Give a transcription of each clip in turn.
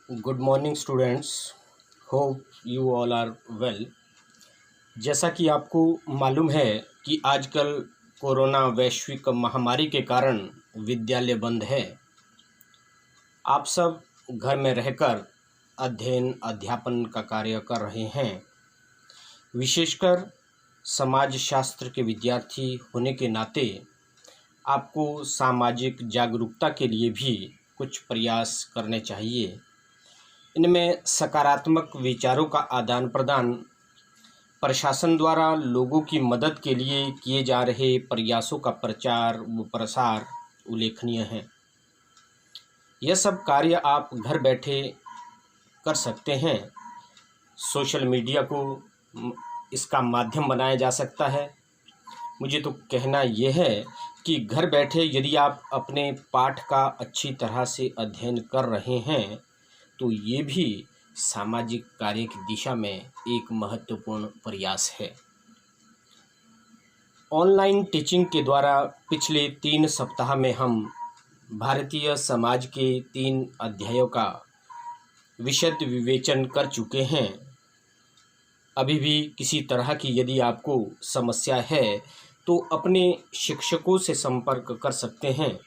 Good morning students. Hope you all are well. जैसा कि आपको मालूम है कि आजकल कोरोना वैश्विक महामारी के कारण विद्यालय बंद है। आप सब घर में रहकर अध्ययन अध्यापन का कार्य कर रहे हैं। विशेषकर समाज शास्त्र के विद्यार्थी होने के नाते आपको सामाजिक जागरूकता के लिए भी कुछ प्रयास करने चाहिए। इनमें सकारात्मक विचारों का आदान प्रदान, प्रशासन द्वारा लोगों की मदद के लिए किए जा रहे प्रयासों का प्रचार व प्रसार उल्लेखनीय है। यह सब कार्य आप घर बैठे कर सकते हैं। सोशल मीडिया को इसका माध्यम बनाया जा सकता है। मुझे तो कहना यह है कि घर बैठे यदि आप अपने पाठ का अच्छी तरह से अध्ययन कर रहे हैं तो ये भी सामाजिक कार्य की दिशा में एक महत्वपूर्ण प्रयास है। ऑनलाइन टीचिंग के द्वारा पिछले 3 सप्ताह में हम भारतीय समाज के 3 अध्यायों का विशद विवेचन कर चुके हैं। अभी भी किसी तरह की यदि आपको समस्या है तो अपने शिक्षकों से संपर्क कर सकते हैं।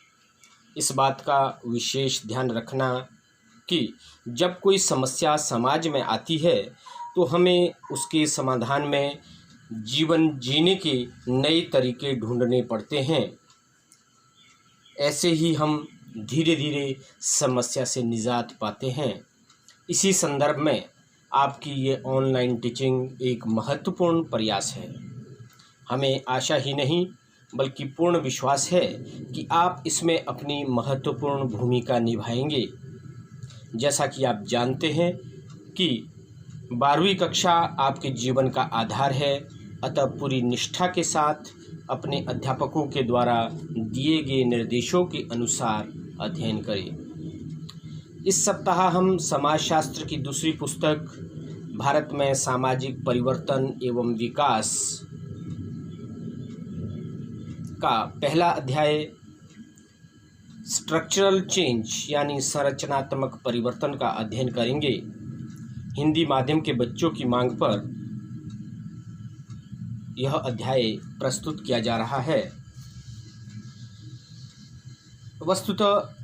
इस बात का विशेष ध्यान रखना कि जब कोई समस्या समाज में आती है तो हमें उसके समाधान में जीवन जीने के नए तरीके ढूंढने पड़ते हैं। ऐसे ही हम धीरे धीरे समस्या से निजात पाते हैं। इसी संदर्भ में आपकी ये ऑनलाइन टीचिंग एक महत्वपूर्ण प्रयास है। हमें आशा ही नहीं बल्कि पूर्ण विश्वास है कि आप इसमें अपनी महत्वपूर्ण भूमिका निभाएंगे। जैसा कि आप जानते हैं कि 12वीं कक्षा आपके जीवन का आधार है, अतः पूरी निष्ठा के साथ अपने अध्यापकों के द्वारा दिए गए निर्देशों के अनुसार अध्ययन करें। इस सप्ताह हम समाजशास्त्र की दूसरी पुस्तक भारत में सामाजिक परिवर्तन एवं विकास का पहला अध्याय स्ट्रक्चरल चेंज यानी संरचनात्मक परिवर्तन का अध्ययन करेंगे। हिंदी माध्यम के बच्चों की मांग पर यह अध्याय प्रस्तुत किया जा रहा है। वस्तुतः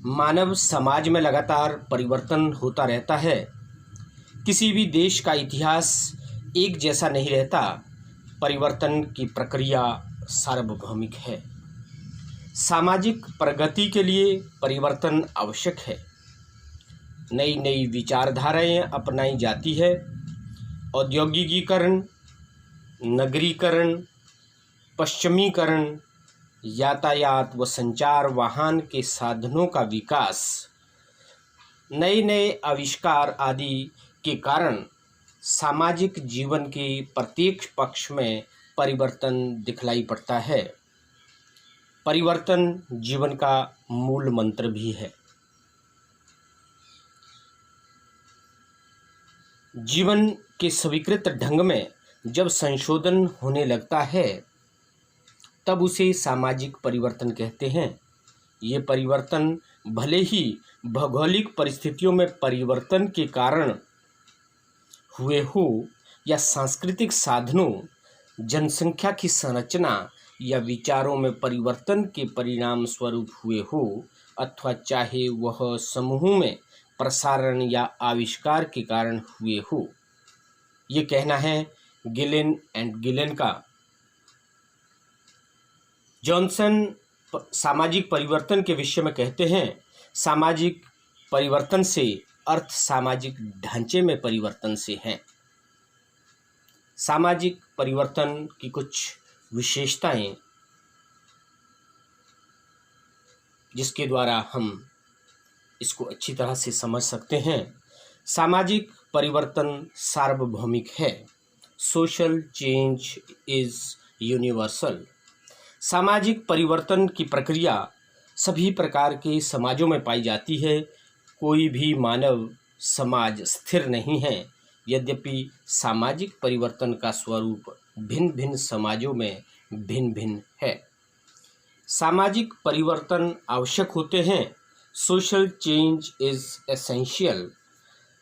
मानव समाज में लगातार परिवर्तन होता रहता है। किसी भी देश का इतिहास एक जैसा नहीं रहता। परिवर्तन की प्रक्रिया सार्वभौमिक है। सामाजिक प्रगति के लिए परिवर्तन आवश्यक है। नई नई विचारधाराएं अपनाई जाती है। औद्योगिकीकरण, नगरीकरण, पश्चिमीकरण, यातायात व संचार वाहन के साधनों का विकास, नए नए आविष्कार आदि के कारण सामाजिक जीवन के प्रत्येक पक्ष में परिवर्तन दिखलाई पड़ता है। परिवर्तन जीवन का मूल मंत्र भी है। जीवन के स्वीकृत ढंग में जब संशोधन होने लगता है तब उसे सामाजिक परिवर्तन कहते हैं। ये परिवर्तन भले ही भौगोलिक परिस्थितियों में परिवर्तन के कारण हुए हो या सांस्कृतिक साधनों, जनसंख्या की संरचना या विचारों में परिवर्तन के परिणाम स्वरूप हुए हो, अथवा चाहे वह समूह में प्रसारण या आविष्कार के कारण हुए हो। ये कहना है गिलेन एंड गिलेन का। जॉनसन सामाजिक परिवर्तन के विषय में कहते हैं, सामाजिक परिवर्तन से अर्थ सामाजिक ढांचे में परिवर्तन से है। सामाजिक परिवर्तन की कुछ विशेषताएं जिसके द्वारा हम इसको अच्छी तरह से समझ सकते हैं। सामाजिक परिवर्तन सार्वभौमिक है। Social change is universal. सामाजिक परिवर्तन की प्रक्रिया सभी प्रकार के समाजों में पाई जाती है। कोई भी मानव समाज स्थिर नहीं है। यद्यपि सामाजिक परिवर्तन का स्वरूप भिन्न भिन्न समाजों में भिन्न भिन्न है। सामाजिक परिवर्तन आवश्यक होते हैं। Social change is essential.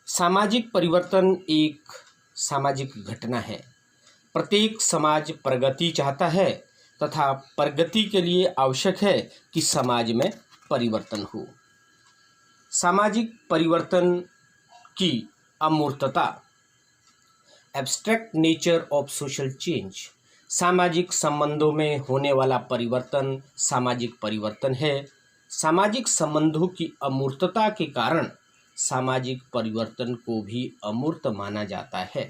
सामाजिक परिवर्तन एक सामाजिक घटना है। प्रत्येक समाज प्रगति चाहता है तथा प्रगति के लिए आवश्यक है कि समाज में परिवर्तन हो। सामाजिक परिवर्तन की अमूर्तता, abstract nature of social change. सामाजिक संबंधों में होने वाला परिवर्तन सामाजिक परिवर्तन है। सामाजिक संबंधों की अमूर्तता के कारण सामाजिक परिवर्तन को भी अमूर्त माना जाता है।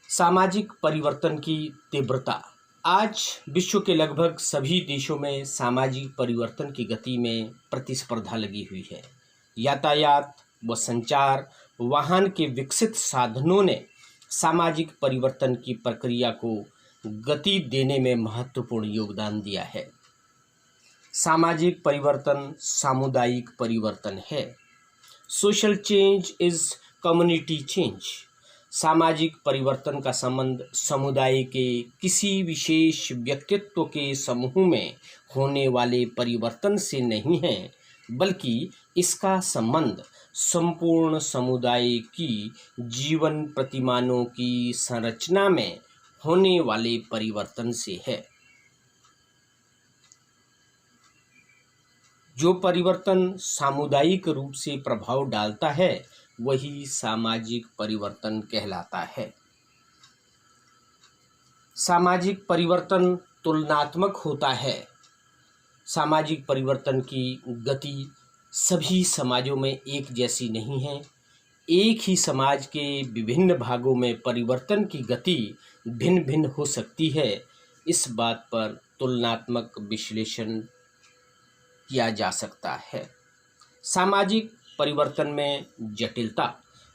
सामाजिक परिवर्तन की तीव्रता। आज विश्व के लगभग सभी देशों में सामाजिक परिवर्तन की गति में प्रतिस्पर्धा लगी हुई है। यातायात व संचार वाहन के विकसित साधनों ने सामाजिक परिवर्तन की प्रक्रिया को गति देने में महत्वपूर्ण योगदान दिया है। सामाजिक परिवर्तन सामुदायिक परिवर्तन है। Social change is community change. सामाजिक परिवर्तन का संबंध समुदाय के किसी विशेष व्यक्तित्व के समूह में होने वाले परिवर्तन से नहीं है, बल्कि इसका संबंध संपूर्ण समुदाय की जीवन प्रतिमानों की संरचना में होने वाले परिवर्तन से है। जो परिवर्तन सामुदायिक रूप से प्रभाव डालता है वही सामाजिक परिवर्तन कहलाता है। सामाजिक परिवर्तन तुलनात्मक होता है। सामाजिक परिवर्तन की गति सभी समाजों में एक जैसी नहीं है। एक ही समाज के विभिन्न भागों में परिवर्तन की गति भिन्न भिन्न हो सकती है। इस बात पर तुलनात्मक विश्लेषण किया जा सकता है। सामाजिक परिवर्तन में जटिलता।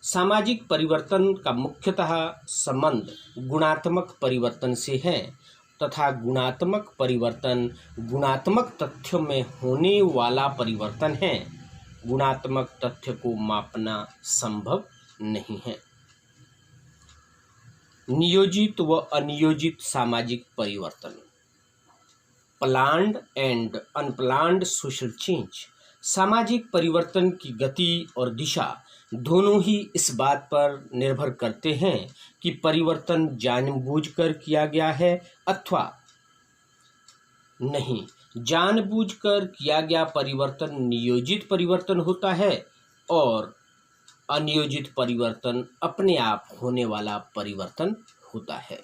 सामाजिक परिवर्तन का मुख्यतः संबंध गुणात्मक परिवर्तन से है तथा गुणात्मक परिवर्तन गुणात्मक तथ्यों में होने वाला परिवर्तन है। गुणात्मक तथ्य को मापना संभव नहीं है। नियोजित व अनियोजित सामाजिक परिवर्तन। Planned and unplanned social change. सामाजिक परिवर्तन की गति और दिशा दोनों ही इस बात पर निर्भर करते हैं कि परिवर्तन जानबूझकर किया गया है अथवा नहीं। जानबूझकर किया गया परिवर्तन नियोजित परिवर्तन होता है और अनियोजित परिवर्तन अपने आप होने वाला परिवर्तन होता है।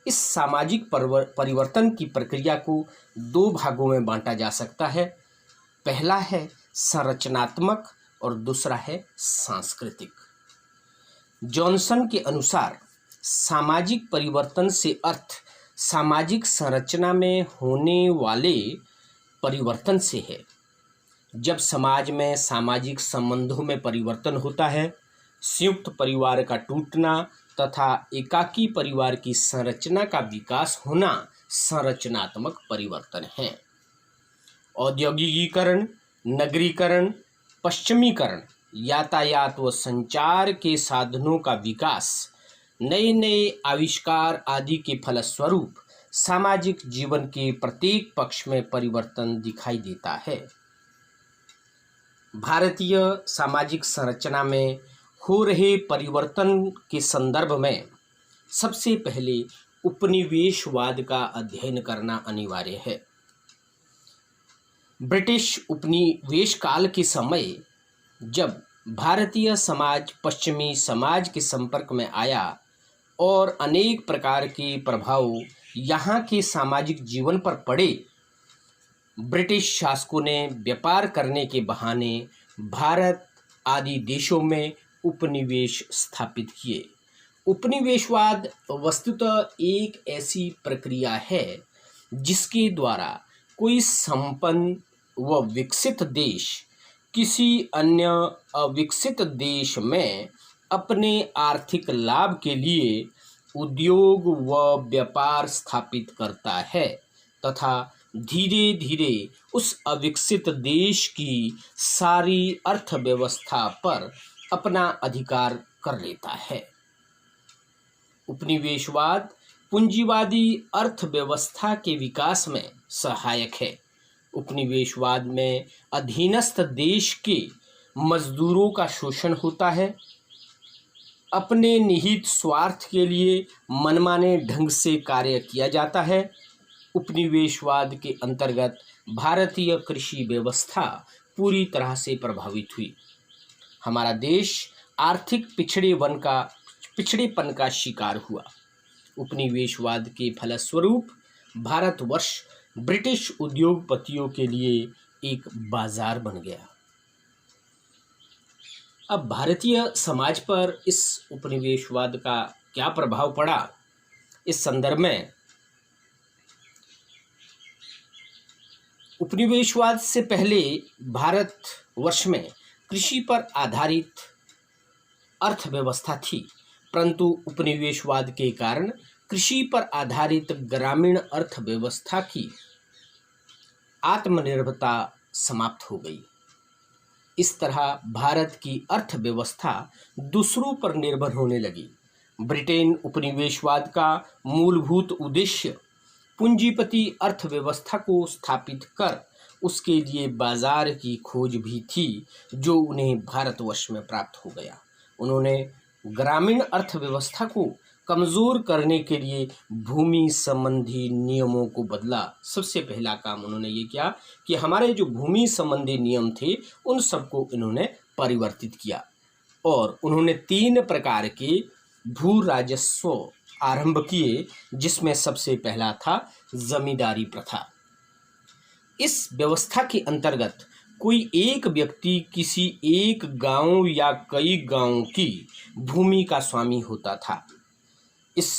इस सामाजिक परिवर्तन की प्रक्रिया को दो भागों में बांटा जा सकता है। पहला है संरचनात्मक और दूसरा है सांस्कृतिक। जॉनसन के अनुसार सामाजिक परिवर्तन से अर्थ सामाजिक संरचना में होने वाले परिवर्तन से है। जब समाज में सामाजिक संबंधों में परिवर्तन होता है, संयुक्त परिवार का टूटना तथा एकाकी परिवार की संरचना का विकास होना संरचनात्मक परिवर्तन है। औद्योगिकीकरण, नगरीकरण, पश्चिमीकरण, यातायात व संचार के साधनों का विकास, नए नए आविष्कार आदि के फलस्वरूप सामाजिक जीवन के प्रत्येक पक्ष में परिवर्तन दिखाई देता है। भारतीय सामाजिक संरचना में हो रहे परिवर्तन के संदर्भ में सबसे पहले उपनिवेशवाद का अध्ययन करना अनिवार्य है। ब्रिटिश उपनिवेश काल के समय जब भारतीय समाज पश्चिमी समाज के संपर्क में आया और अनेक प्रकार के प्रभाव यहाँ के सामाजिक जीवन पर पड़े, ब्रिटिश शासकों ने व्यापार करने के बहाने भारत आदि देशों में उपनिवेश स्थापित किए। उपनिवेशवाद वस्तुतः एक ऐसी प्रक्रिया है जिसके द्वारा कोई संपन्न व विकसित देश किसी अन्य अविकसित देश में अपने आर्थिक लाभ के लिए उद्योग व व्यापार स्थापित करता है तथा धीरे धीरे उस अविकसित देश की सारी अर्थव्यवस्था पर अपना अधिकार कर लेता है। उपनिवेशवाद पूंजीवादी अर्थव्यवस्था के विकास में सहायक है। उपनिवेशवाद में अधीनस्थ देश के मजदूरों का शोषण होता है। अपने निहित स्वार्थ के लिए मनमाने ढंग से कार्य किया जाता है। उपनिवेशवाद के अंतर्गत भारतीय कृषि व्यवस्था पूरी तरह से प्रभावित हुई। हमारा देश आर्थिक पिछड़ेपन का शिकार हुआ। उपनिवेशवाद के फलस्वरूप भारतवर्ष ब्रिटिश उद्योगपतियों के लिए एक बाजार बन गया। अब भारतीय समाज पर इस उपनिवेशवाद का क्या प्रभाव पड़ा, इस संदर्भ में उपनिवेशवाद से पहले भारतवर्ष में कृषि पर आधारित अर्थव्यवस्था थी, परंतु उपनिवेशवाद के कारण कृषि पर आधारित ग्रामीण अर्थव्यवस्था की आत्मनिर्भरता समाप्त हो गई। इस तरह भारत की अर्थव्यवस्था दूसरों पर निर्भर होने लगी। ब्रिटेन उपनिवेशवाद का मूलभूत उद्देश्य पूंजीपति अर्थव्यवस्था को स्थापित कर उसके लिए बाजार की खोज भी थी, जो उन्हें भारतवर्ष में प्राप्त हो गया। उन्होंने ग्रामीण अर्थव्यवस्था को कमज़ोर करने के लिए भूमि संबंधी नियमों को बदला। सबसे पहला काम उन्होंने ये किया कि हमारे जो भूमि संबंधी नियम थे उन सबको इन्होंने परिवर्तित किया और उन्होंने 3 प्रकार के भू राजस्व आरंभ किए, जिसमें सबसे पहला था जमींदारी प्रथा। इस व्यवस्था के अंतर्गत कोई एक व्यक्ति किसी एक गांव या कई गांवों की भूमि का स्वामी होता था। इस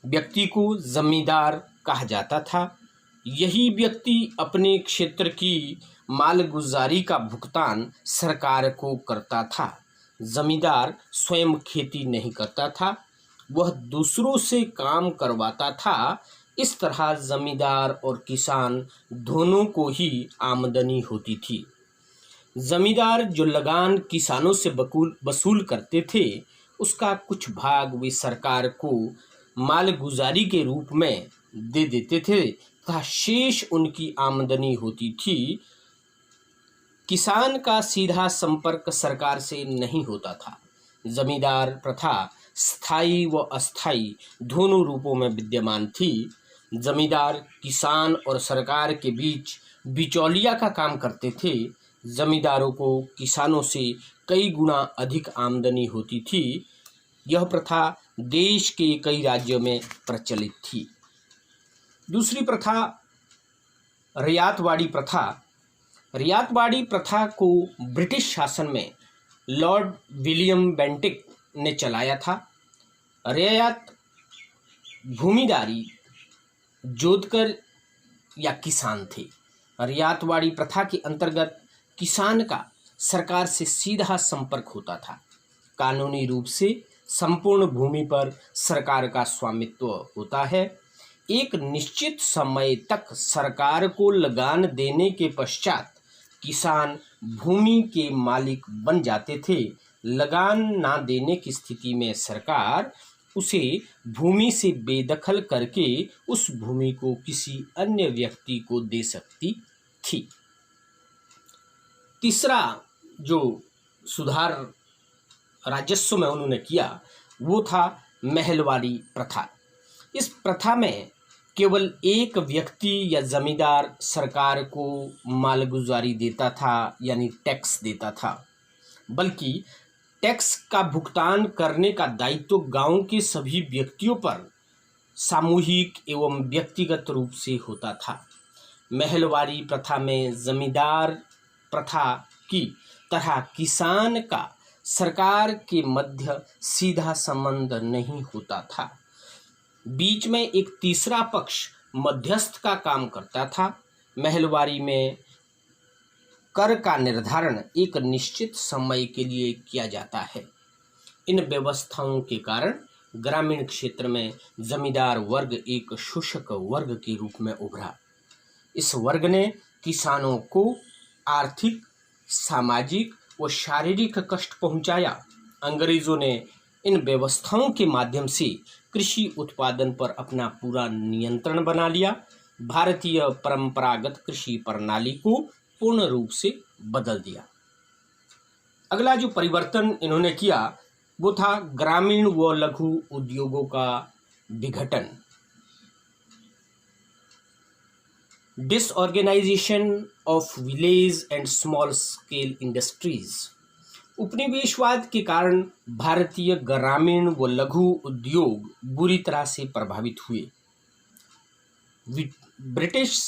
व्यक्ति को जमींदार कहा जाता था। यही व्यक्ति अपने क्षेत्र की मालगुजारी का भुगतान सरकार को करता था। जमींदार स्वयं खेती नहीं करता था, वह दूसरों से काम करवाता था। इस तरह जमींदार और किसान दोनों को ही आमदनी होती थी। जमींदार जो लगान किसानों से वसूल करते थे, उसका कुछ भाग वे सरकार को मालगुजारी के रूप में दे देते थे तथा शेष उनकी आमदनी होती थी। किसान का सीधा संपर्क सरकार से नहीं होता था। जमींदार प्रथा स्थायी व अस्थायी दोनों रूपों में विद्यमान थी। जमींदार किसान और सरकार के बीच बिचौलिया का काम करते थे। जमींदारों को किसानों से कई गुना अधिक आमदनी होती थी। यह प्रथा देश के कई राज्यों में प्रचलित थी। दूसरी प्रथा रियातवाड़ी प्रथा। रियातवाड़ी प्रथा को ब्रिटिश शासन में लॉर्ड विलियम बेंटिक ने चलाया था। रियात भूमिदारी जोतकर या किसान थे। रियातवाड़ी प्रथा के अंतर्गत किसान का सरकार से सीधा संपर्क होता था। कानूनी रूप से संपूर्ण भूमि पर सरकार का स्वामित्व होता है। एक निश्चित समय तक सरकार को लगान देने के पश्चात किसान भूमि के मालिक बन जाते थे। लगान ना देने की स्थिति में सरकार उसे भूमि से बेदखल करके उस भूमि को किसी अन्य व्यक्ति को दे सकती थी। तीसरा जो सुधार राजस्व में उन्होंने किया वो था महलवाड़ी प्रथा। इस प्रथा में केवल एक व्यक्ति या जमींदार सरकार को मालगुजारी देता था, यानी टैक्स देता था, बल्कि टैक्स का भुगतान करने का दायित्व गांव के सभी व्यक्तियों पर सामूहिक एवं व्यक्तिगत रूप से होता था। महलवाड़ी प्रथा में जमींदार प्रथा की तरह किसान का सरकार के मध्य सीधा संबंध नहीं होता था। बीच में एक तीसरा पक्ष मध्यस्थ का काम करता था। महलवाड़ी में कर का निर्धारण एक निश्चित समय के लिए किया जाता है। इन व्यवस्थाओं के कारण ग्रामीण क्षेत्र में जमींदार वर्ग एक शोषक वर्ग के रूप में उभरा। इस वर्ग ने किसानों को आर्थिक, सामाजिक व शारीरिक कष्ट पहुंचाया। अंग्रेजों ने इन व्यवस्थाओं के माध्यम से कृषि उत्पादन पर अपना पूरा नियंत्रण बना लिया। भारतीय परंपरागत कृषि प्रणाली को पूर्ण रूप से बदल दिया। अगला जो परिवर्तन इन्होंने किया वो था ग्रामीण व लघु उद्योगों का विघटन, disorganisation of village and small scale industries. उपनिवेशवाद के कारण भारतीय ग्रामीण व लघु उद्योग बुरी तरह से प्रभावित हुए। ब्रिटिश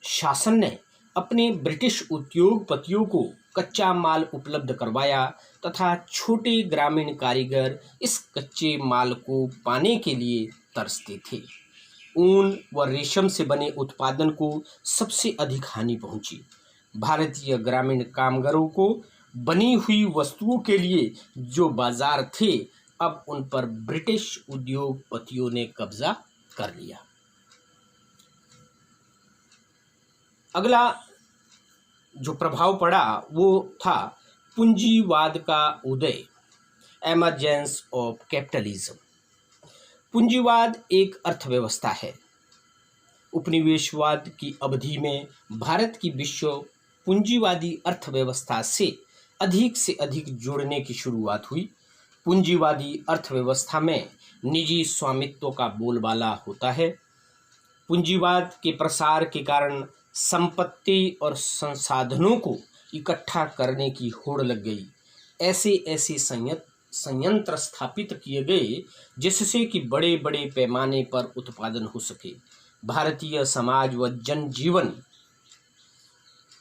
शासन ने अपने ब्रिटिश उद्योगपतियों को कच्चा माल उपलब्ध करवाया तथा छोटे ग्रामीण कारीगर इस कच्चे माल को पाने के लिए तरसते थे। ऊन व रेशम से बने उत्पादन को सबसे अधिक हानि पहुंची। भारतीय ग्रामीण कामगारों को बनी हुई वस्तुओं के लिए जो बाजार थे, अब उन पर ब्रिटिश उद्योगपतियों ने कब्जा कर लिया। अगला जो प्रभाव पड़ा वो था पूंजीवाद का उदय, एमर्जेंस ऑफ कैपिटलिज्म। पूंजीवाद एक अर्थव्यवस्था है। उपनिवेशवाद की अवधि में भारत की विश्व पूंजीवादी अर्थव्यवस्था से अधिक जुड़ने की शुरुआत हुई। पूंजीवादी अर्थव्यवस्था में निजी स्वामित्व का बोलबाला होता है। पूंजीवाद के प्रसार के कारण संपत्ति और संसाधनों को इकट्ठा करने की होड़ लग गई। ऐसे संयंत्र स्थापित किए गए जिससे कि बड़े बड़े पैमाने पर उत्पादन हो सके। भारतीय समाज व जनजीवन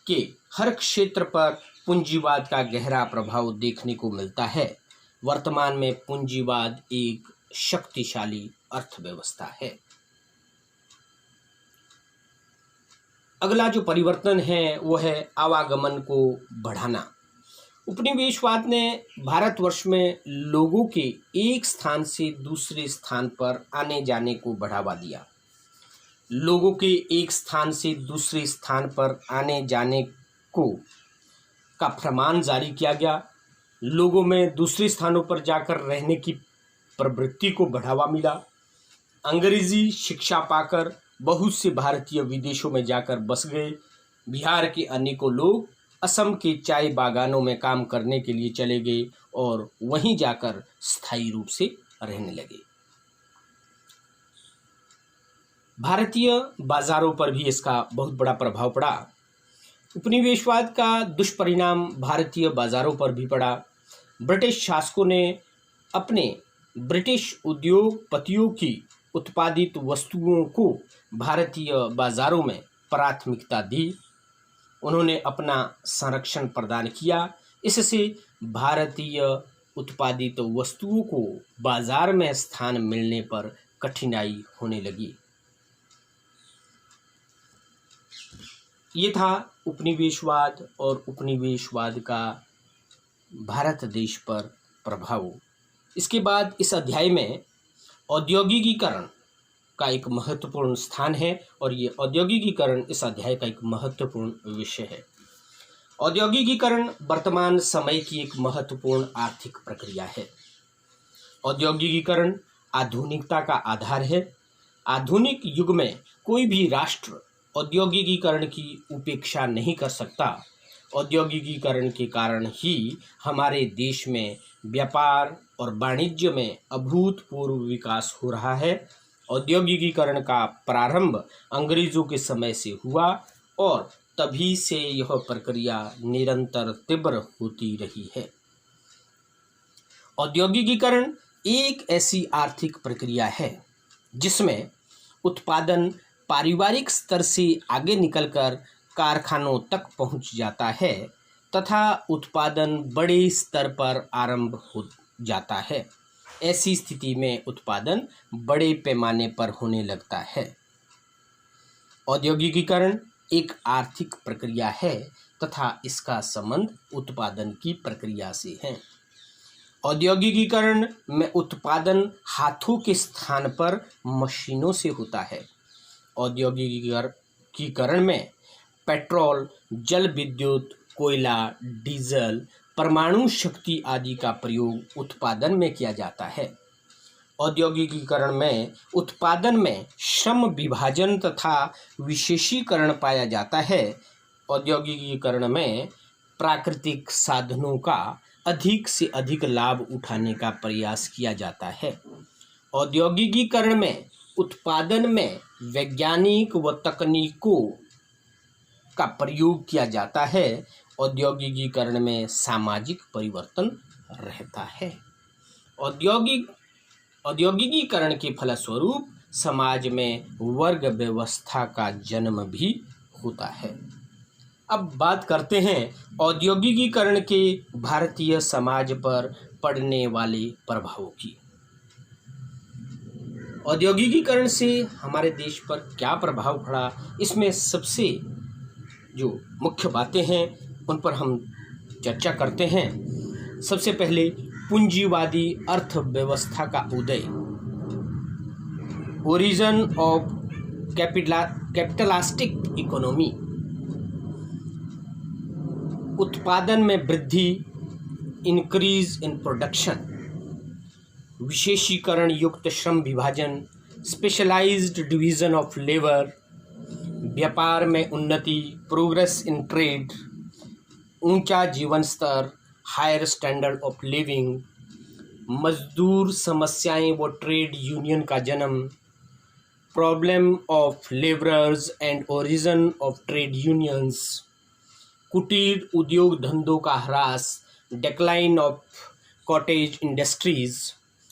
के हर क्षेत्र पर पूंजीवाद का गहरा प्रभाव देखने को मिलता है। वर्तमान में पूंजीवाद एक शक्तिशाली अर्थव्यवस्था है। अगला जो परिवर्तन है वो है आवागमन को बढ़ाना। उपनिवेशवाद ने भारतवर्ष में लोगों के एक स्थान से दूसरे स्थान पर आने जाने को बढ़ावा दिया। लोगों के एक स्थान से दूसरे स्थान पर आने जाने का फरमान जारी किया गया। लोगों में दूसरे स्थानों पर जाकर रहने की प्रवृत्ति को बढ़ावा मिला। अंग्रेजी शिक्षा पाकर बहुत से भारतीय विदेशों में जाकर बस गए। बिहार के अनेकों लोग असम के चाय बागानों में काम करने के लिए चले गए और वहीं जाकर स्थायी रूप से रहने लगे। भारतीय बाजारों पर भी इसका बहुत बड़ा प्रभाव पड़ा। उपनिवेशवाद का दुष्परिणाम भारतीय बाजारों पर भी पड़ा। ब्रिटिश शासकों ने अपने ब्रिटिश उद्योगपतियों की उत्पादित वस्तुओं को भारतीय बाजारों में प्राथमिकता दी। उन्होंने अपना संरक्षण प्रदान किया। इससे भारतीय उत्पादित वस्तुओं को बाजार में स्थान मिलने पर कठिनाई होने लगी। ये था उपनिवेशवाद और उपनिवेशवाद का भारत देश पर प्रभाव। इसके बाद इस अध्याय में औद्योगिकीकरण का एक महत्वपूर्ण स्थान है और ये औद्योगिकीकरण इस अध्याय का एक महत्वपूर्ण विषय है। औद्योगिकीकरण वर्तमान समय की एक महत्वपूर्ण आर्थिक प्रक्रिया है। औद्योगिकीकरण आधुनिकता का आधार है। आधुनिक युग में कोई भी राष्ट्र औद्योगिकीकरण की उपेक्षा नहीं कर सकता। औद्योगिकीकरण के कारण ही हमारे देश में व्यापार और वाणिज्य में अभूतपूर्व विकास हो रहा है। औद्योगिकीकरण का प्रारंभ अंग्रेजों के समय से हुआ और तभी से यह प्रक्रिया निरंतर तीव्र होती रही है। औद्योगिकीकरण एक ऐसी आर्थिक प्रक्रिया है जिसमें उत्पादन पारिवारिक स्तर से आगे निकलकर कारखानों तक पहुंच जाता है तथा उत्पादन बड़े स्तर पर आरंभ हो जाता है। ऐसी स्थिति में उत्पादन बड़े पैमाने पर होने लगता है। औद्योगिकीकरण एक आर्थिक प्रक्रिया है तथा इसका संबंध उत्पादन की प्रक्रिया से है। औद्योगिकीकरण में उत्पादन हाथों के स्थान पर मशीनों से होता है। औद्योगिकीकरण में पेट्रोल, जल विद्युत, कोयला, डीजल, परमाणु शक्ति आदि का प्रयोग उत्पादन में किया जाता है। औद्योगिकीकरण में उत्पादन में श्रम विभाजन तथा विशेषीकरण पाया जाता है। औद्योगिकीकरण में प्राकृतिक साधनों का अधिक से अधिक लाभ उठाने का प्रयास किया जाता है। औद्योगिकीकरण में उत्पादन में वैज्ञानिक व तकनीकों का प्रयोग किया जाता है। औद्योगिकीकरण में सामाजिक परिवर्तन रहता है। औद्योगिकीकरण के फलस्वरूप समाज में वर्ग व्यवस्था का जन्म भी होता है। अब बात करते हैं औद्योगिकीकरण के भारतीय समाज पर पड़ने वाले प्रभावों की। औद्योगिकीकरण से हमारे देश पर क्या प्रभाव पड़ा, इसमें सबसे जो मुख्य बातें हैं उन पर हम चर्चा करते हैं। सबसे पहले पूंजीवादी अर्थव्यवस्था का उदय, ओरिजिन ऑफ कैपिटलिस्टिक इकोनॉमी। उत्पादन में वृद्धि, इंक्रीज इन प्रोडक्शन, विशेषीकरण युक्त श्रम विभाजन, स्पेशलाइज्ड डिवीजन ऑफ लेबर, व्यापार में उन्नति, प्रोग्रेस इन ट्रेड, ऊंचा जीवन स्तर, हायर स्टैंडर्ड ऑफ लिविंग, मजदूर समस्याएं व ट्रेड यूनियन का जन्म, problem of labourers and origin of trade unions, कुटीर उद्योग धंधों का ह्रास, डिक्लाइन ऑफ कॉटेज इंडस्ट्रीज,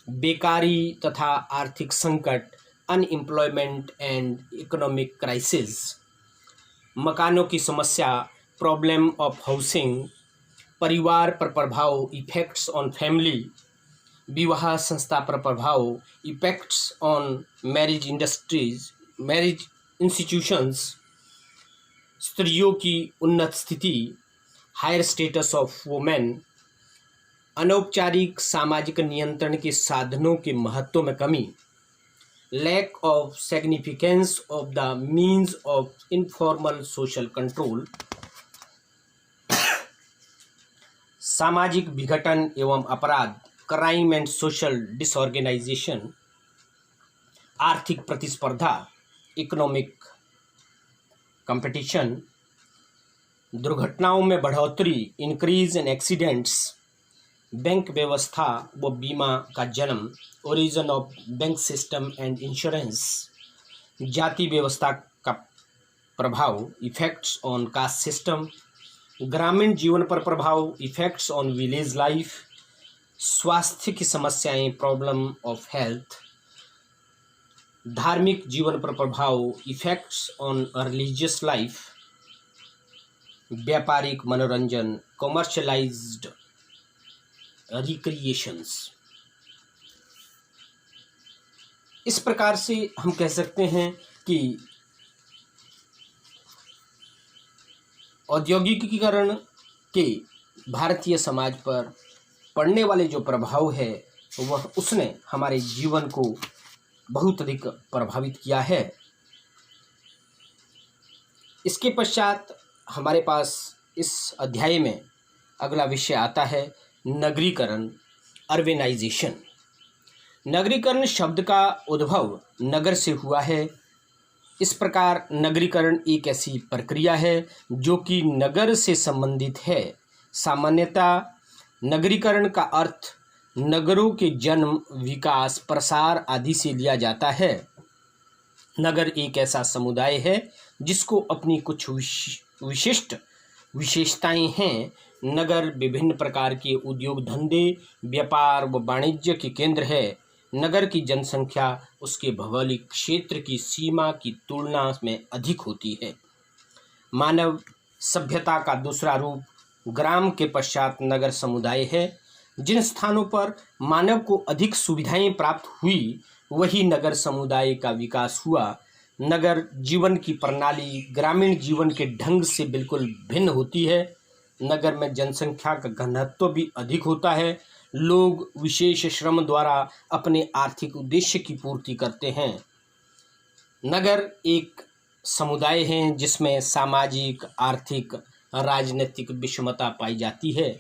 बेकारी तथा आर्थिक संकट, अनएम्प्लॉयमेंट एंड इकोनॉमिक क्राइसिस, मकानों की समस्या, प्रॉब्लम ऑफ हाउसिंग, परिवार पर प्रभाव, इफेक्ट्स ऑन फैमिली, विवाह संस्था पर प्रभाव, इफेक्ट्स ऑन मैरिज इंस्टीट्यूशंस, स्त्रियों की उन्नत स्थिति, हायर स्टेटस ऑफ वुमेन, अनौपचारिक सामाजिक नियंत्रण के साधनों के महत्व में कमी, lack of significance of the means of informal social control, सामाजिक विघटन एवं अपराध, क्राइम एंड सोशल डिसऑर्गेनाइजेशन, आर्थिक प्रतिस्पर्धा, इकोनॉमिक कंपटीशन, दुर्घटनाओं में बढ़ोतरी, इंक्रीज इन एक्सीडेंट्स, बैंक व्यवस्था व बीमा का जन्म, origin of bank system and insurance, जाति व्यवस्था का प्रभाव, इफेक्ट्स ऑन कास्ट सिस्टम, ग्रामीण जीवन पर प्रभाव, इफेक्ट्स ऑन विलेज लाइफ, स्वास्थ्य की समस्याएं, प्रॉब्लम ऑफ हेल्थ, धार्मिक जीवन पर प्रभाव, इफेक्ट्स ऑन रिलीजियस लाइफ, व्यापारिक मनोरंजन, कॉमर्शलाइज्ड रिक्रिएशंस। इस प्रकार से हम कह सकते हैं कि औद्योगिकीकरण के भारतीय समाज पर पड़ने वाले जो प्रभाव है वह उसने हमारे जीवन को बहुत अधिक प्रभावित किया है। इसके पश्चात हमारे पास इस अध्याय में अगला विषय आता है नगरीकरण, अर्बेनाइजेशन। नगरीकरण शब्द का उद्भव नगर से हुआ है। इस प्रकार नगरीकरण एक ऐसी प्रक्रिया है जो कि नगर से संबंधित है। सामान्यतः नगरीकरण का अर्थ नगरों के जन्म, विकास, प्रसार आदि से लिया जाता है। नगर एक ऐसा समुदाय है जिसको अपनी कुछ विशिष्ट विशेषताएं हैं। नगर विभिन्न प्रकार के उद्योग धंधे, व्यापार व वाणिज्य के केंद्र है। नगर की जनसंख्या उसके भौगोलिक क्षेत्र की सीमा की तुलना में अधिक होती है। मानव सभ्यता का दूसरा रूप ग्राम के पश्चात नगर समुदाय है। जिन स्थानों पर मानव को अधिक सुविधाएं प्राप्त हुई वही नगर समुदाय का विकास हुआ। नगर जीवन की प्रणाली ग्रामीण जीवन के ढंग से बिल्कुल भिन्न होती है। नगर में जनसंख्या का घनत्व भी अधिक होता है। लोग विशेष श्रम द्वारा अपने आर्थिक उद्देश्य की पूर्ति करते हैं। नगर एक समुदाय है जिसमें सामाजिक, आर्थिक, राजनीतिक विषमता पाई जाती है।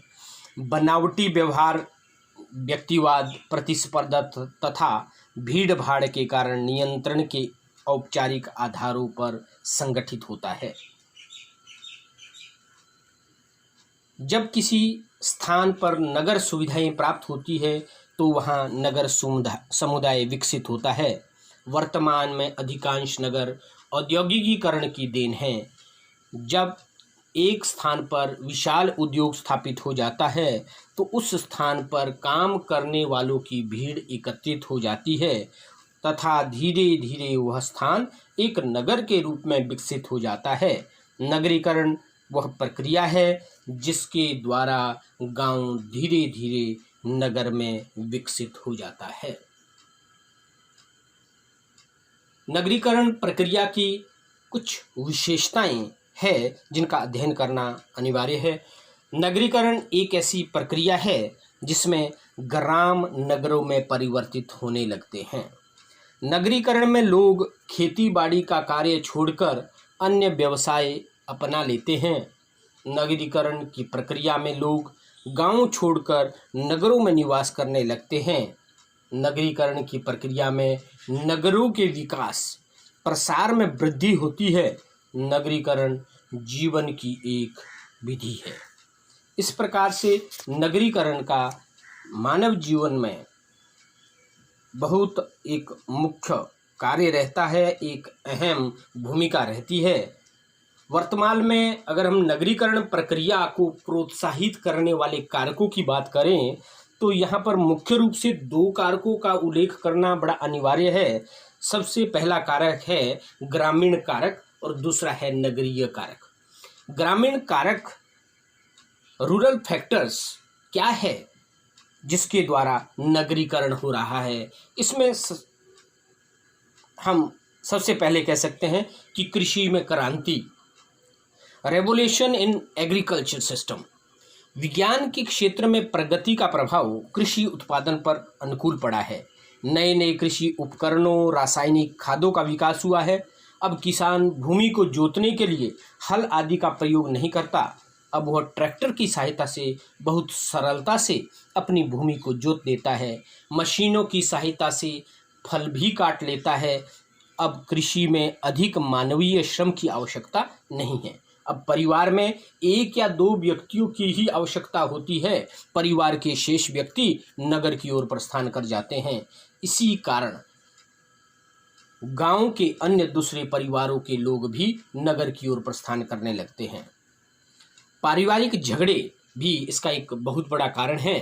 बनावटी व्यवहार, व्यक्तिवाद, प्रतिस्पर्धा तथा भीड़ भाड़ के कारण नियंत्रण के औपचारिक आधारों पर संगठित होता है। जब किसी स्थान पर नगर सुविधाएं प्राप्त होती है तो वहाँ नगर समुदाय विकसित होता है। वर्तमान में अधिकांश नगर औद्योगिकीकरण की देन है। जब एक स्थान पर विशाल उद्योग स्थापित हो जाता है तो उस स्थान पर काम करने वालों की भीड़ एकत्रित हो जाती है तथा धीरे धीरे वह स्थान एक नगर के रूप में विकसित हो जाता है। नगरीकरण वह प्रक्रिया है जिसके द्वारा गांव धीरे धीरे नगर में विकसित हो जाता है। नगरीकरण प्रक्रिया की कुछ विशेषताएं हैं जिनका अध्ययन करना अनिवार्य है। नगरीकरण एक ऐसी प्रक्रिया है जिसमें ग्राम नगरों में परिवर्तित होने लगते हैं। नगरीकरण में लोग खेती बाड़ी का कार्य छोड़कर अन्य व्यवसाय अपना लेते हैं। नगरीकरण की प्रक्रिया में लोग गांव छोड़कर नगरों में निवास करने लगते हैं। नगरीकरण की प्रक्रिया में नगरों के विकास प्रसार में वृद्धि होती है। नगरीकरण जीवन की एक विधि है। इस प्रकार से नगरीकरण का मानव जीवन में बहुत एक मुख्य कार्य रहता है, एक अहम भूमिका रहती है। वर्तमान में अगर हम नगरीकरण प्रक्रिया को प्रोत्साहित करने वाले कारकों की बात करें तो यहाँ पर मुख्य रूप से 2 कारकों का उल्लेख करना बड़ा अनिवार्य है। सबसे पहला कारक है ग्रामीण कारक और दूसरा है नगरीय कारक। ग्रामीण कारक रूरल फैक्टर्स क्या है जिसके द्वारा नगरीकरण हो रहा है, इसमें हम सबसे पहले कह सकते हैं कि कृषि में क्रांति, रेवोल्यूशन इन एग्रीकल्चर सिस्टम। विज्ञान के क्षेत्र में प्रगति का प्रभाव कृषि उत्पादन पर अनुकूल पड़ा है। नए नए कृषि उपकरणों, रासायनिक खादों का विकास हुआ है। अब किसान भूमि को जोतने के लिए हल आदि का प्रयोग नहीं करता। अब वह ट्रैक्टर की सहायता से बहुत सरलता से अपनी भूमि को जोत देता है। मशीनों की सहायता से फल भी काट लेता है। अब कृषि में अधिक मानवीय श्रम की आवश्यकता नहीं है। अब परिवार में 1 या 2 व्यक्तियों की ही आवश्यकता होती है। परिवार के शेष व्यक्ति नगर की ओर प्रस्थान कर जाते हैं। इसी कारण गांव के अन्य दूसरे परिवारों के लोग भी नगर की ओर प्रस्थान करने लगते हैं। पारिवारिक झगड़े भी इसका एक बहुत बड़ा कारण है।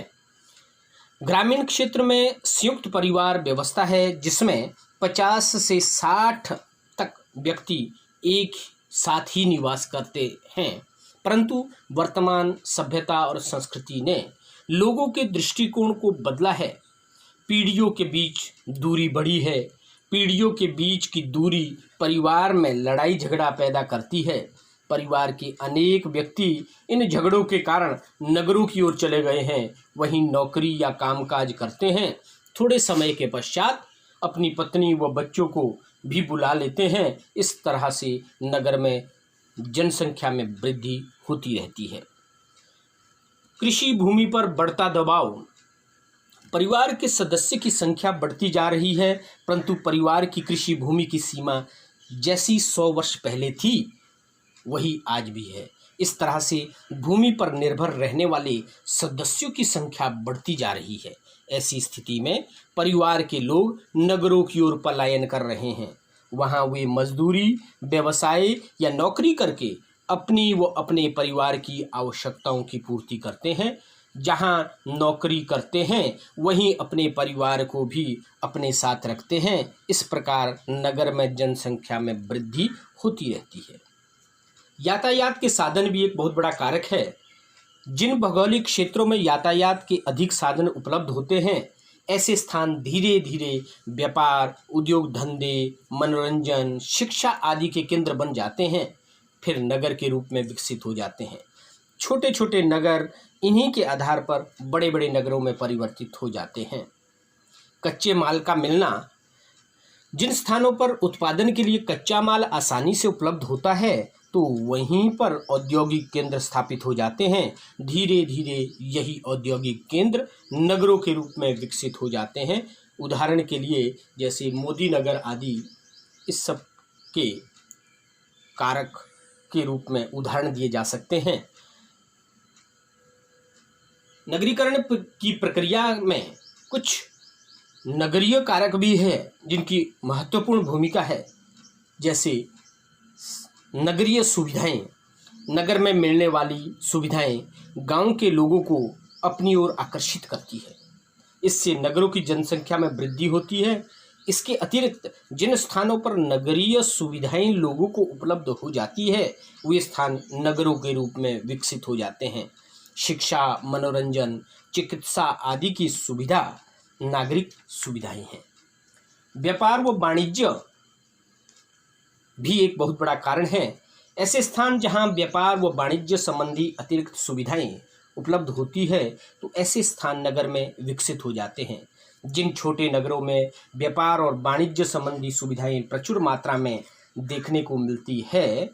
ग्रामीण क्षेत्र में संयुक्त परिवार व्यवस्था है जिसमें 50 से 60 तक व्यक्ति एक साथ ही निवास करते हैं। परंतु वर्तमान सभ्यता और संस्कृति ने लोगों के दृष्टिकोण को बदला है। पीढ़ियों के बीच दूरी बढ़ी है। पीढ़ियों के बीच की दूरी परिवार में लड़ाई झगड़ा पैदा करती है। परिवार के अनेक व्यक्ति इन झगड़ों के कारण नगरों की ओर चले गए हैं, वहीं नौकरी या कामकाज करते हैं। थोड़े समय के पश्चात अपनी पत्नी व बच्चों को भी बुला लेते हैं। इस तरह से नगर में जनसंख्या में वृद्धि होती रहती है। कृषि भूमि पर बढ़ता दबाव। परिवार के सदस्य की संख्या बढ़ती जा रही है, परंतु परिवार की कृषि भूमि की सीमा जैसी 100 वर्ष पहले थी वही आज भी है। इस तरह से भूमि पर निर्भर रहने वाले सदस्यों की संख्या बढ़ती जा रही है। ऐसी स्थिति में परिवार के लोग नगरों की ओर पलायन कर रहे हैं। वहाँ वे मजदूरी, व्यवसाय या नौकरी करके अपनी व अपने परिवार की आवश्यकताओं की पूर्ति करते हैं। जहाँ नौकरी करते हैं वहीं अपने परिवार को भी अपने साथ रखते हैं। इस प्रकार नगर में जनसंख्या में वृद्धि होती रहती है। यातायात के साधन भी एक बहुत बड़ा कारक है। जिन भौगोलिक क्षेत्रों में यातायात के अधिक साधन उपलब्ध होते हैं, ऐसे स्थान धीरे धीरे व्यापार, उद्योग धंधे, मनोरंजन, शिक्षा आदि के केंद्र बन जाते हैं, फिर नगर के रूप में विकसित हो जाते हैं। छोटे छोटे नगर इन्हीं के आधार पर बड़े बड़े नगरों में परिवर्तित हो जाते हैं। कच्चे माल का मिलना। जिन स्थानों पर उत्पादन के लिए कच्चा माल आसानी से उपलब्ध होता है तो वहीं पर औद्योगिक केंद्र स्थापित हो जाते हैं। धीरे धीरे यही औद्योगिक केंद्र नगरों के रूप में विकसित हो जाते हैं। उदाहरण के लिए जैसे मोदी नगर आदि इस सब के कारक के रूप में उदाहरण दिए जा सकते हैं। नगरीकरण की प्रक्रिया में कुछ नगरीय कारक भी है जिनकी महत्वपूर्ण भूमिका है, जैसे नगरीय सुविधाएं। नगर में मिलने वाली सुविधाएं गांव के लोगों को अपनी ओर आकर्षित करती है। इससे नगरों की जनसंख्या में वृद्धि होती है। इसके अतिरिक्त जिन स्थानों पर नगरीय सुविधाएं लोगों को उपलब्ध हो जाती है वे स्थान नगरों के रूप में विकसित हो जाते हैं। शिक्षा, मनोरंजन, चिकित्सा आदि की सुविधा नागरिक सुविधाएं हैं। व्यापार व वाणिज्य भी एक बहुत बड़ा कारण है। ऐसे स्थान जहां व्यापार व वाणिज्य संबंधी अतिरिक्त सुविधाएं उपलब्ध होती है तो ऐसे स्थान नगर में विकसित हो जाते हैं। जिन छोटे नगरों में व्यापार और वाणिज्य संबंधी सुविधाएं प्रचुर मात्रा में देखने को मिलती है,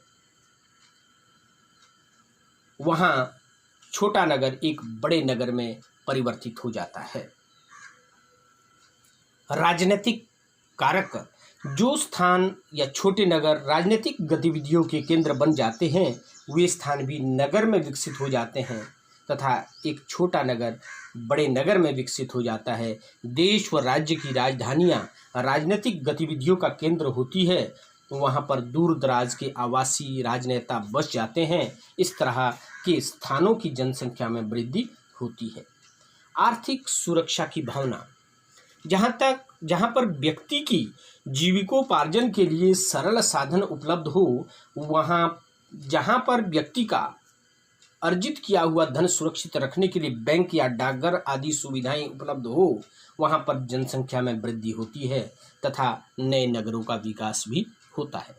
वहां छोटा नगर एक बड़े नगर में परिवर्तित हो जाता है। राजनीतिक कारक। जो स्थान या छोटे नगर राजनीतिक गतिविधियों के केंद्र बन जाते हैं वे स्थान भी नगर में विकसित हो जाते हैं तथा एक छोटा नगर बड़े नगर में विकसित हो जाता है। देश व राज्य की राजधानियां राजनीतिक गतिविधियों का केंद्र होती है तो वहां पर दूर दराज के आवासीय राजनेता बस जाते हैं। इस तरह के स्थानों की जनसंख्या में वृद्धि होती है। आर्थिक सुरक्षा की भावना। जहां पर व्यक्ति की जीविकोपार्जन के लिए सरल साधन उपलब्ध हो, जहां पर व्यक्ति का अर्जित किया हुआ धन सुरक्षित रखने के लिए बैंक या डाकघर आदि सुविधाएं उपलब्ध हो, वहां पर जनसंख्या में वृद्धि होती है तथा नए नगरों का विकास भी होता है।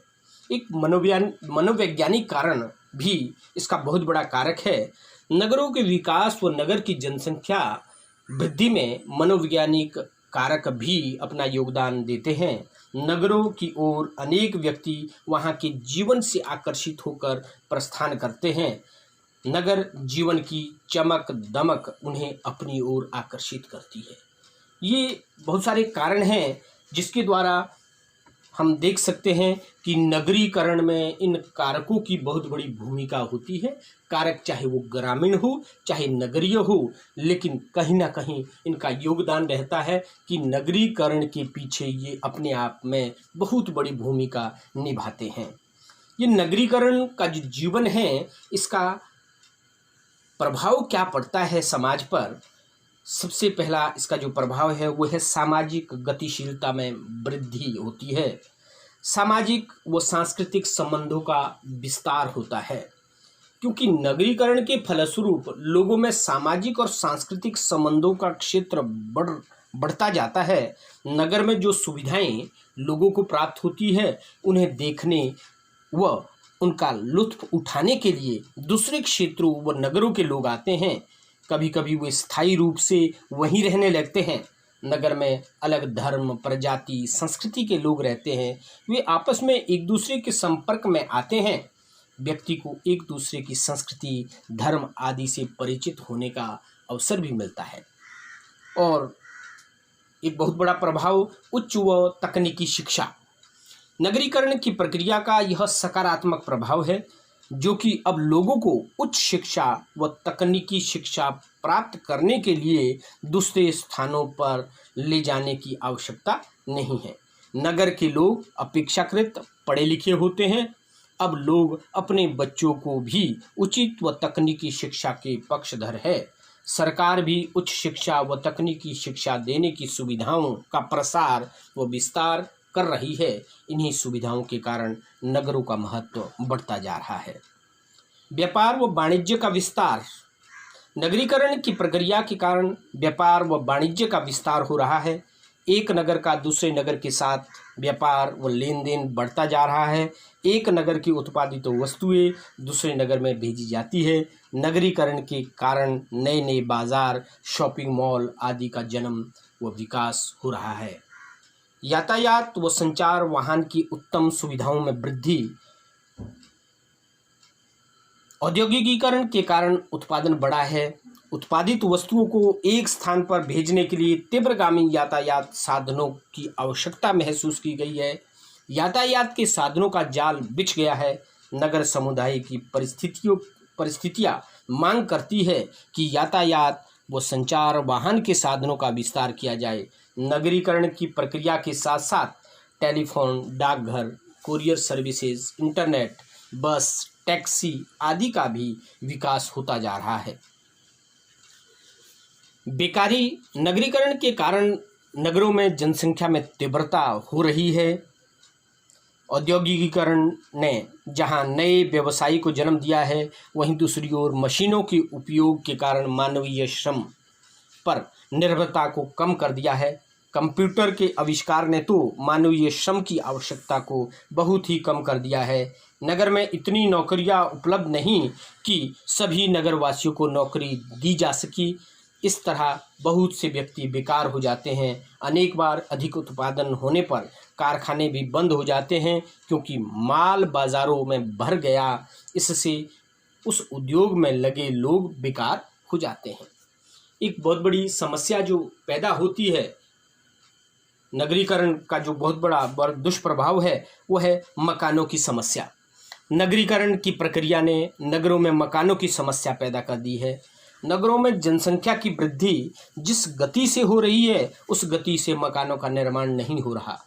एक मनोवैज्ञानिक कारण भी इसका बहुत बड़ा कारक है। नगरों के विकास व नगर की जनसंख्या वृद्धि में मनोवैज्ञानिक कारक भी अपना योगदान देते हैं। नगरों की ओर अनेक व्यक्ति वहां के जीवन से आकर्षित होकर प्रस्थान करते हैं। नगर जीवन की चमक दमक उन्हें अपनी ओर आकर्षित करती है। ये बहुत सारे कारण हैं जिसके द्वारा हम देख सकते हैं कि नगरीकरण में इन कारकों की बहुत बड़ी भूमिका होती है। कारक चाहे वो ग्रामीण हो चाहे नगरीय हो, लेकिन कहीं ना कहीं इनका योगदान रहता है कि नगरीकरण के पीछे ये अपने आप में बहुत बड़ी भूमिका निभाते हैं। ये नगरीकरण का जो जीवन है इसका प्रभाव क्या पड़ता है समाज पर। सबसे पहला इसका जो प्रभाव है वो है सामाजिक गतिशीलता में वृद्धि होती है। सामाजिक व सांस्कृतिक संबंधों का विस्तार होता है, क्योंकि नगरीकरण के फलस्वरूप लोगों में सामाजिक और सांस्कृतिक संबंधों का क्षेत्र बढ़ता जाता है। नगर में जो सुविधाएं लोगों को प्राप्त होती है उन्हें देखने व उनका लुत्फ उठाने के लिए दूसरे क्षेत्रों व नगरों के लोग आते हैं। कभी कभी वे स्थायी रूप से वहीं रहने लगते हैं। नगर में अलग धर्म, प्रजाति, संस्कृति के लोग रहते हैं। वे आपस में एक दूसरे के संपर्क में आते हैं। व्यक्ति को एक दूसरे की संस्कृति, धर्म आदि से परिचित होने का अवसर भी मिलता है। और एक बहुत बड़ा प्रभाव उच्च व तकनीकी शिक्षा। नगरीकरण की प्रक्रिया का यह सकारात्मक प्रभाव है जो कि अब लोगों को उच्च शिक्षा व तकनीकी शिक्षा प्राप्त करने के लिए दूसरे स्थानों पर ले जाने की आवश्यकता नहीं है। नगर के लोग अपेक्षाकृत पढ़े लिखे होते हैं। अब लोग अपने बच्चों को भी उचित व तकनीकी शिक्षा के पक्षधर है। सरकार भी उच्च शिक्षा व तकनीकी शिक्षा देने की सुविधाओं का प्रसार व विस्तार कर रही है। इन्हीं सुविधाओं के कारण नगरों का महत्व बढ़ता जा रहा है। व्यापार व वाणिज्य का विस्तार। नगरीकरण की प्रक्रिया के कारण व्यापार व वाणिज्य का विस्तार हो रहा है। एक नगर का दूसरे नगर के साथ व्यापार व लेन देन बढ़ता जा रहा है। एक नगर की उत्पादित वस्तुएं दूसरे नगर में भेजी जाती है। नगरीकरण के कारण नए नए बाजार, शॉपिंग मॉल आदि का जन्म व विकास हो रहा है। यातायात व संचार वाहन की उत्तम सुविधाओं में वृद्धि। औद्योगिकीकरण के कारण उत्पादन बढ़ा है। उत्पादित वस्तुओं को एक स्थान पर भेजने के लिए तीव्रगामी यातायात साधनों की आवश्यकता महसूस की गई है। यातायात के साधनों का जाल बिछ गया है। नगर समुदाय की परिस्थितियाँ मांग करती है कि यातायात व संचार वाहन के साधनों का विस्तार किया जाए। नगरीकरण की प्रक्रिया के साथ साथ टेलीफोन, डाकघर, कुरियर सर्विसेज, इंटरनेट, बस, टैक्सी आदि का भी विकास होता जा रहा है। बेकारी नगरीकरण के कारण नगरों में जनसंख्या में तीव्रता हो रही है। औद्योगिकीकरण ने जहां नए व्यवसाय को जन्म दिया है, वहीं दूसरी ओर मशीनों के उपयोग के कारण मानवीय श्रम पर निर्भरता को कम कर दिया है। कंप्यूटर के आविष्कार ने तो मानवीय श्रम की आवश्यकता को बहुत ही कम कर दिया है। नगर में इतनी नौकरियां उपलब्ध नहीं कि सभी नगरवासियों को नौकरी दी जा सकी। इस तरह बहुत से व्यक्ति बेकार हो जाते हैं। अनेक बार अधिक उत्पादन होने पर कारखाने भी बंद हो जाते हैं, क्योंकि माल बाज़ारों में भर गया। इससे उस उद्योग में लगे लोग बेकार हो जाते हैं। एक बहुत बड़ी समस्या जो पैदा होती है, नगरीकरण का जो बहुत बड़ा दुष्प्रभाव है, वो है मकानों की समस्या। नगरीकरण की प्रक्रिया ने नगरों में मकानों की समस्या पैदा कर दी है। नगरों में जनसंख्या की वृद्धि जिस गति से हो रही है, उस गति से मकानों का निर्माण नहीं हो रहा।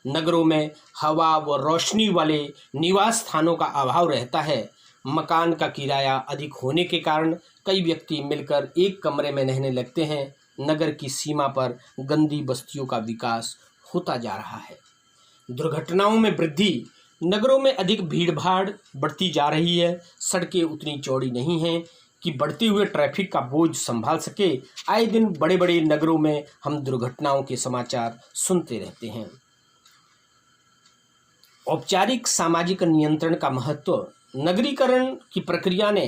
नगरों में हवा व रोशनी वाले निवास स्थानों का अभाव रहता है। मकान का किराया अधिक होने के कारण कई व्यक्ति मिलकर एक कमरे में रहने लगते हैं। नगर की सीमा पर गंदी बस्तियों का विकास होता जा रहा है। दुर्घटनाओं में वृद्धि, नगरों में अधिक भीड़भाड़ बढ़ती जा रही है। सड़कें उतनी चौड़ी नहीं हैं कि बढ़ते हुए ट्रैफिक का बोझ संभाल सके। आए दिन बड़े बड़े नगरों में हम दुर्घटनाओं के समाचार सुनते रहते हैं। औपचारिक सामाजिक नियंत्रण का महत्व, नगरीकरण की प्रक्रिया ने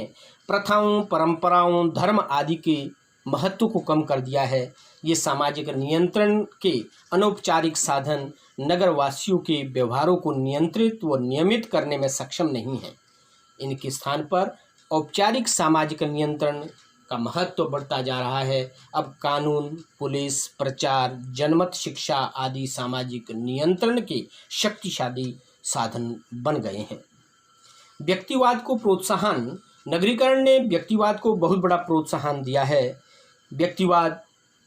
प्रथाओं, परंपराओं, धर्म आदि के महत्व को कम कर दिया है। ये सामाजिक नियंत्रण के अनौपचारिक साधन नगरवासियों के व्यवहारों को नियंत्रित व नियमित करने में सक्षम नहीं हैं। इनके स्थान पर औपचारिक सामाजिक नियंत्रण का महत्व बढ़ता जा रहा है। अब कानून, पुलिस, प्रचार, जनमत शिक्षा आदि सामाजिक नियंत्रण के शक्तिशाली साधन बन गए हैं। व्यक्तिवाद को प्रोत्साहन, नगरीकरण ने व्यक्तिवाद को बहुत बड़ा प्रोत्साहन दिया है। व्यक्तिवाद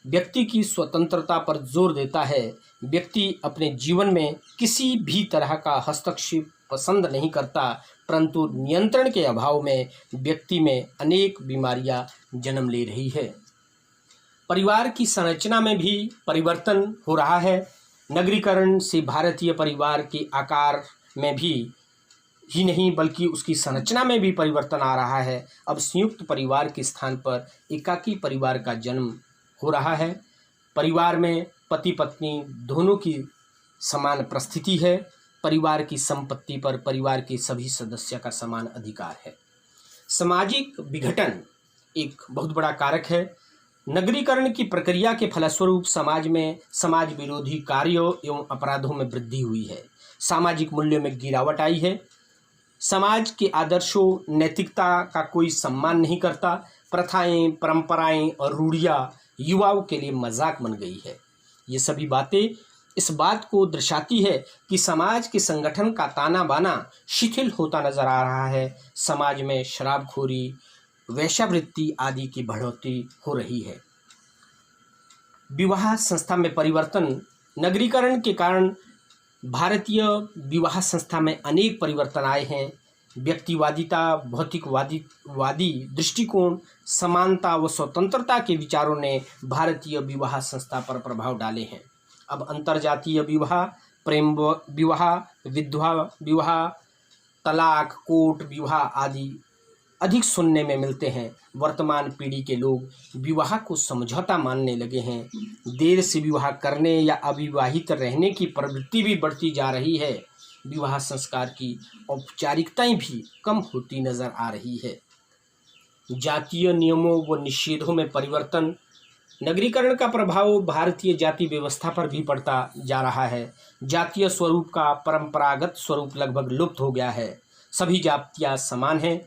व्यक्ति की स्वतंत्रता पर जोर देता है। व्यक्ति अपने जीवन में किसी भी तरह का हस्तक्षेप पसंद नहीं करता, परंतु नियंत्रण के अभाव में व्यक्ति में अनेक बीमारियां जन्म ले रही है। परिवार की संरचना में भी परिवर्तन हो रहा है। नगरीकरण से भारतीय परिवार के आकार में भी ही नहीं बल्कि उसकी संरचना में भी परिवर्तन आ रहा है। अब संयुक्त परिवार के स्थान पर एकाकी परिवार का जन्म हो रहा है। परिवार में पति पत्नी दोनों की समान परिस्थिति है। परिवार की संपत्ति पर परिवार के सभी सदस्य का समान अधिकार है। सामाजिक विघटन एक बहुत बड़ा कारक है। नगरीकरण की प्रक्रिया के फलस्वरूप समाज में समाज विरोधी कार्यों एवं अपराधों में वृद्धि हुई है। सामाजिक मूल्यों में गिरावट आई है। समाज के आदर्शों, नैतिकता का कोई सम्मान नहीं करता। प्रथाएं, परंपराएं और रूढ़ियाँ युवाओं के लिए मजाक बन गई है। ये सभी बातें इस बात को दर्शाती है कि समाज के संगठन का ताना बाना शिथिल होता नजर आ रहा है। समाज में शराबखोरी, वेश्यावृत्ति आदि की बढ़ोतरी हो रही है। विवाह संस्था में परिवर्तन, नगरीकरण के कारण भारतीय विवाह संस्था में अनेक परिवर्तन आए हैं। व्यक्तिवादिता, भौतिकवादी दृष्टिकोण, समानता व स्वतंत्रता के विचारों ने भारतीय विवाह संस्था पर प्रभाव डाले हैं। अब अंतर्जातीय विवाह, प्रेम विवाह, विधवा विवाह, तलाक, कोर्ट विवाह आदि अधिक सुनने में मिलते हैं। वर्तमान पीढ़ी के लोग विवाह को समझौता मानने लगे हैं। देर से विवाह करने या अविवाहित रहने की प्रवृत्ति भी बढ़ती जा रही है। विवाह संस्कार की औपचारिकताएं भी कम होती नजर आ रही है। जातीय नियमों व निषेधों में परिवर्तन, नगरीकरण का प्रभाव भारतीय जाति व्यवस्था पर भी पड़ता जा रहा है। जातीय स्वरूप का परंपरागत स्वरूप लगभग लुप्त हो गया है। सभी जातियां समान हैं।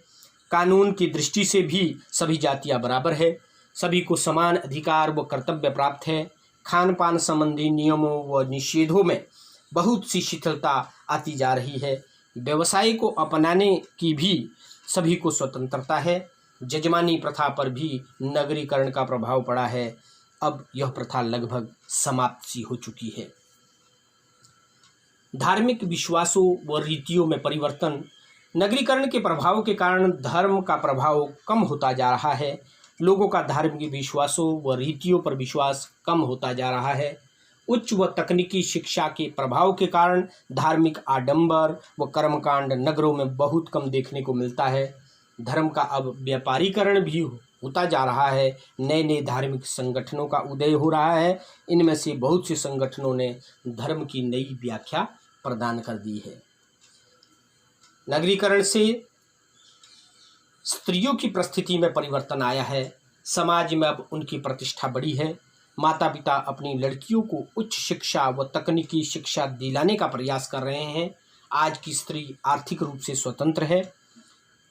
कानून की दृष्टि से भी सभी जातियां बराबर है। सभी को समान अधिकार व कर्तव्य प्राप्त है। खान पान संबंधी नियमों व निषेधों में बहुत सी शिथिलता आती जा रही है। व्यवसाय को अपनाने की भी सभी को स्वतंत्रता है। जजमानी प्रथा पर भी नगरीकरण का प्रभाव पड़ा है। अब यह प्रथा लगभग समाप्त सी हो चुकी है। धार्मिक विश्वासों व रीतियों में परिवर्तन। नगरीकरण के प्रभाव के कारण धर्म का प्रभाव कम होता जा रहा है। लोगों का धार्मिक विश्वासों व रीतियों पर विश्वास कम होता जा रहा है। उच्च व तकनीकी शिक्षा के प्रभाव के कारण धार्मिक आडंबर व कर्मकांड नगरों में बहुत कम देखने को मिलता है। धर्म का अब व्यापारीकरण भी होता जा रहा है। नए नए धार्मिक संगठनों का उदय हो रहा है। इनमें से बहुत से संगठनों ने धर्म की नई व्याख्या प्रदान कर दी है। नगरीकरण से स्त्रियों की परिस्थिति में परिवर्तन आया है। समाज में अब उनकी प्रतिष्ठा बढ़ी है। माता पिता अपनी लड़कियों को उच्च शिक्षा व तकनीकी शिक्षा दिलाने का प्रयास कर रहे हैं। आज की स्त्री आर्थिक रूप से स्वतंत्र है।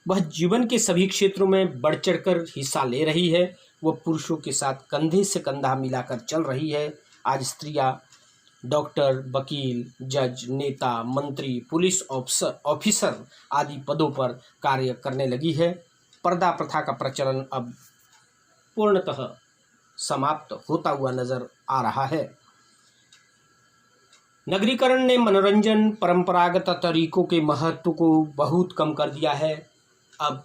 वह जीवन के सभी क्षेत्रों में बढ़ चढ़कर हिस्सा ले रही है। वह पुरुषों के साथ कंधे से कंधा मिलाकर चल रही है। आज स्त्रियां डॉक्टर, वकील, जज, नेता, मंत्री, पुलिस ऑफिसर आदि पदों पर कार्य करने लगी है। पर्दा प्रथा का प्रचलन अब पूर्णतः समाप्त होता हुआ नजर आ रहा है। नगरीकरण ने मनोरंजन परंपरागत तरीकों के महत्व को बहुत कम कर दिया है। अब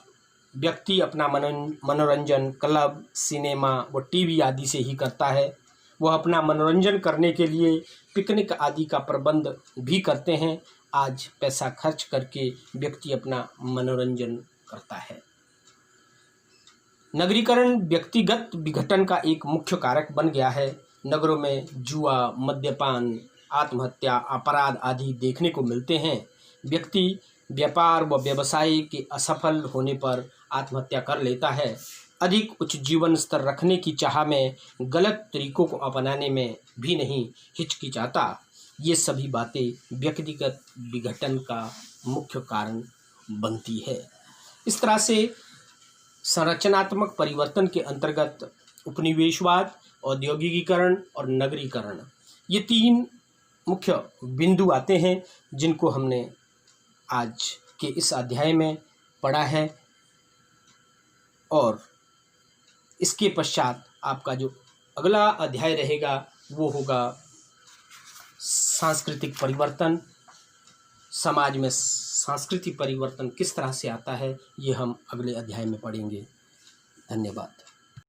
व्यक्ति अपना मनोरंजन क्लब, सिनेमा व टीवी आदि से ही करता है। वह अपना मनोरंजन करने के लिए पिकनिक आदि का प्रबंध भी करते हैं। आज पैसा खर्च करके व्यक्ति अपना मनोरंजन करता है। नगरीकरण व्यक्तिगत विघटन का एक मुख्य कारक बन गया है। नगरों में जुआ, मद्यपान, आत्महत्या, अपराध आदि देखने को मिलते हैं। व्यक्ति व्यापार व व्यवसाय के असफल होने पर आत्महत्या कर लेता है। अधिक उच्च जीवन स्तर रखने की चाह में गलत तरीकों को अपनाने में भी नहीं हिचकिचाता। ये सभी बातें व्यक्तिगत विघटन का मुख्य कारण बनती है। इस तरह से संरचनात्मक परिवर्तन के अंतर्गत उपनिवेशवाद, औद्योगिकीकरण और नगरीकरण, ये तीन मुख्य बिंदु आते हैं जिनको हमने आज के इस अध्याय में पढ़ा है। और इसके पश्चात आपका जो अगला अध्याय रहेगा वो होगा सांस्कृतिक परिवर्तन। समाज में सांस्कृतिक परिवर्तन किस तरह से आता है ये हम अगले अध्याय में पढ़ेंगे। धन्यवाद।